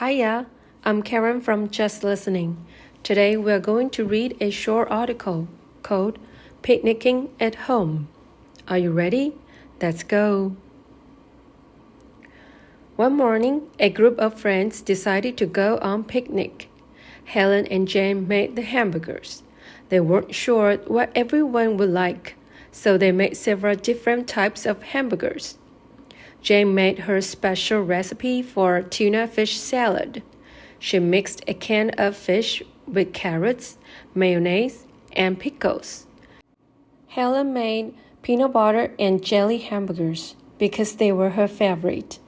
Hiya, I'm Karen from Just Listening. Today we're going to read a short article called Picnicking at Home. Are you ready? Let's go. One morning, a group of friends decided to go on picnic. Helen and Jane made the hamburgers. They weren't sure what everyone would like, so they made several different types of hamburgers. Jane made her special recipe for tuna fish salad. She mixed a can of fish with carrots, mayonnaise, and pickles. Helen made peanut butter and jelly hamburgers because they were her favorite.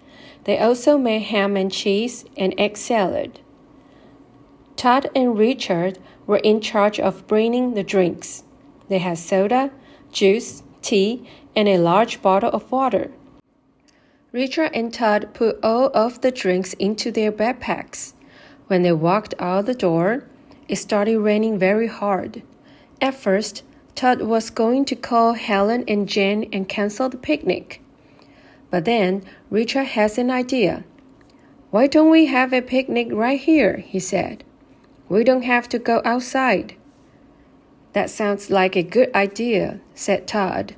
They also made ham and cheese and egg salad. Todd and Richard were in charge of bringing the drinks. They had soda, juice, tea, and a large bottle of water. Richard and Todd put all of the drinks into their backpacks. When they walked out the door, it started raining very hard. At first, Todd was going to call Helen and Jane and cancel the picnic. But then, Richard has an idea. "Why don't we have a picnic right here?" he said. "We don't have to go outside." "That sounds like a good idea," said Todd.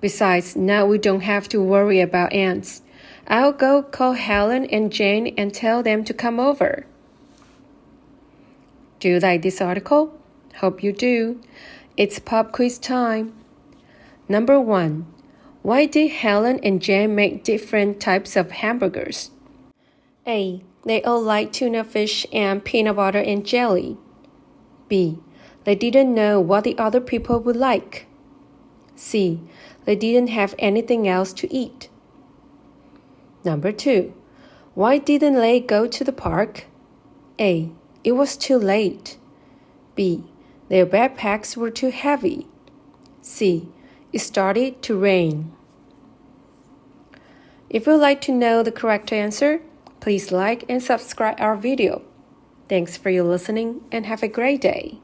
"Besides, now we don't have to worry about ants. I'll go call Helen and Jane and tell them to come over." Do you like this article? Hope you do. It's pop quiz time. Number 1. Why did Helen and Jane make different types of hamburgers? A. They all like tuna fish and peanut butter and jelly. B. They didn't know what the other people would like. C. They didn't have anything else to eat. Number 2. Why didn't they go to the park? A. It was too late. B. Their backpacks were too heavy. C. It started to rain. If you'd like to know the correct answer, please like and subscribe our video. Thanks for your listening and have a great day.